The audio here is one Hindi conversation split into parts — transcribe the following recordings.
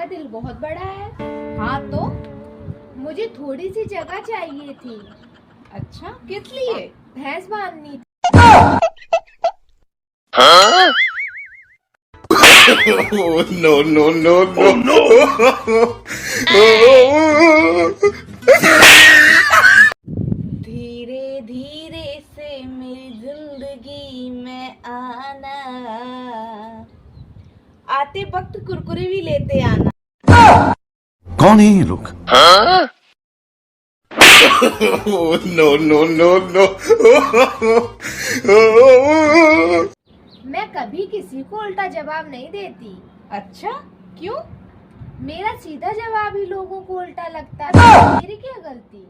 तुम्हारा दिल बहुत बड़ा है। हाँ तो मुझे थोड़ी सी जगह चाहिए थी। अच्छा, किस लिए? भैंस बांधनी थी। No, no, no, no. Oh, no. धीरे धीरे से मेरी जिंदगी में आना, आते वक्त कुरकुरे भी लेते आना। कौन है ये लोग? No, no, no, no. मैं कभी किसी को उल्टा जवाब नहीं देती। अच्छा, क्यों? मेरा सीधा जवाब ही लोगों को उल्टा लगता है। मेरी क्या गलती?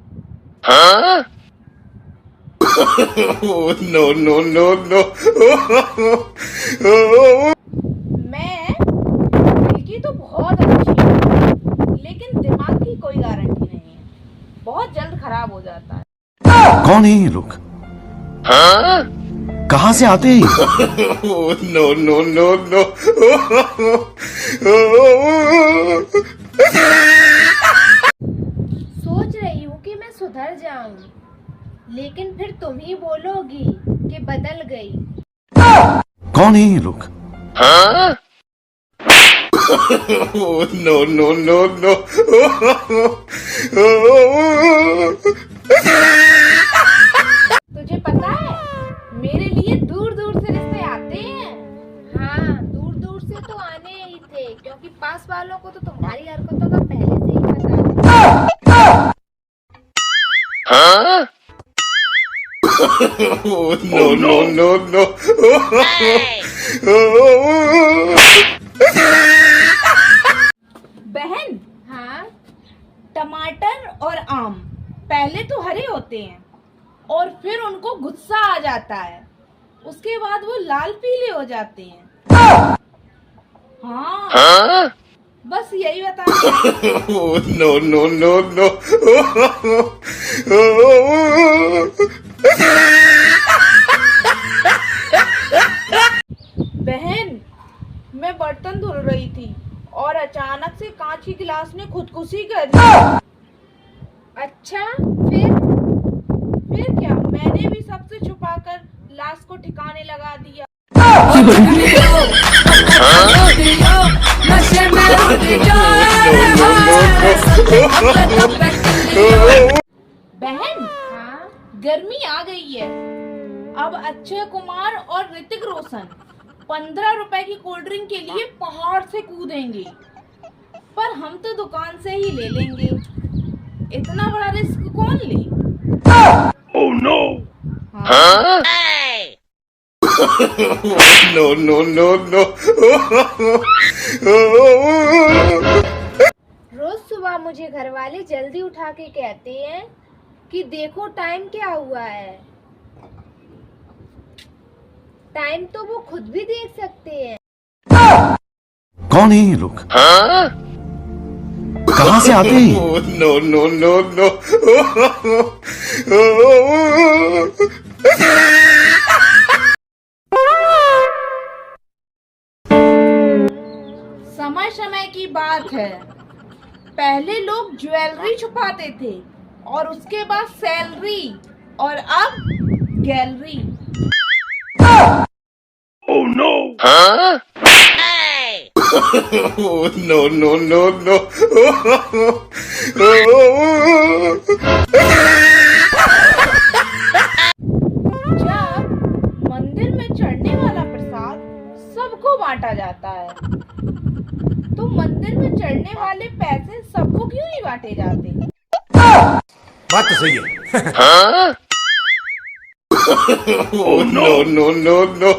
No, no, no, no. मैं दिल की तो बहुत अच्छी हूँ, लेकिन दिमाग की कोई गारंटी नहीं है। बहुत जल्द खराब हो जाता है। कौन है ये लोग? कहाँ से आते हैं? No, no, no, no. सोच रही हूँ कि मैं सुधर जाऊं, लेकिन फिर तुम ही बोलोगी कि बदल गई। कौन है ये लोग? No, no, no, no. तुझे पता है, मेरे लिए दूर दूर से रिश्ते आते हैं। हाँ, दूर दूर से तो आने ही थे, क्योंकि पास वालों को तो तुम्हारी हरकतों का पहले से ही पता था। No, no, no, no. बहन, हाँ, टमाटर और आम पहले तो हरे होते हैं और फिर उनको गुस्सा आ जाता है, उसके बाद वो लाल पीले हो जाते हैं। हाँ, बस यही बताना। No, no, no, no. बहन, मैं बर्तन धुल रही थी और अचानक से कांच की गिलास ने खुदकुशी कर दी। अच्छा, फिर क्या, मैंने भी सबसे छुपाकर लाश को ठिकाने लगा दिया। बहन, हाँ, गर्मी आ गई है। अब अक्षय कुमार और ऋतिक रोशन 15 रुपए की कोल्ड ड्रिंक के लिए पहाड़ से कूदेंगे, पर हम तो दुकान से ही ले लेंगे। इतना बड़ा रिस्क कौन ले? Oh no. हाँ? No, no, no, no. रोज सुबह मुझे घर वाले जल्दी उठा के कहते हैं कि देखो टाइम क्या हुआ है। टाइम तो वो खुद भी देख सकते हैं। कौन है ये लोग? कहाँ से आते हैं? No, no, no, no. समय समय की बात है, पहले लोग ज्वेलरी छुपाते थे और उसके बाद सैलरी और अब gallery. Oh no. No, no, no, no. जब मंदिर में चढ़ने वाला प्रसाद सबको बांटा जाता है, तो मंदिर में चढ़ने वाले पैसे सबको क्यों नहीं बांटे जाते? बात तो सही है। Oh no, no, no, no.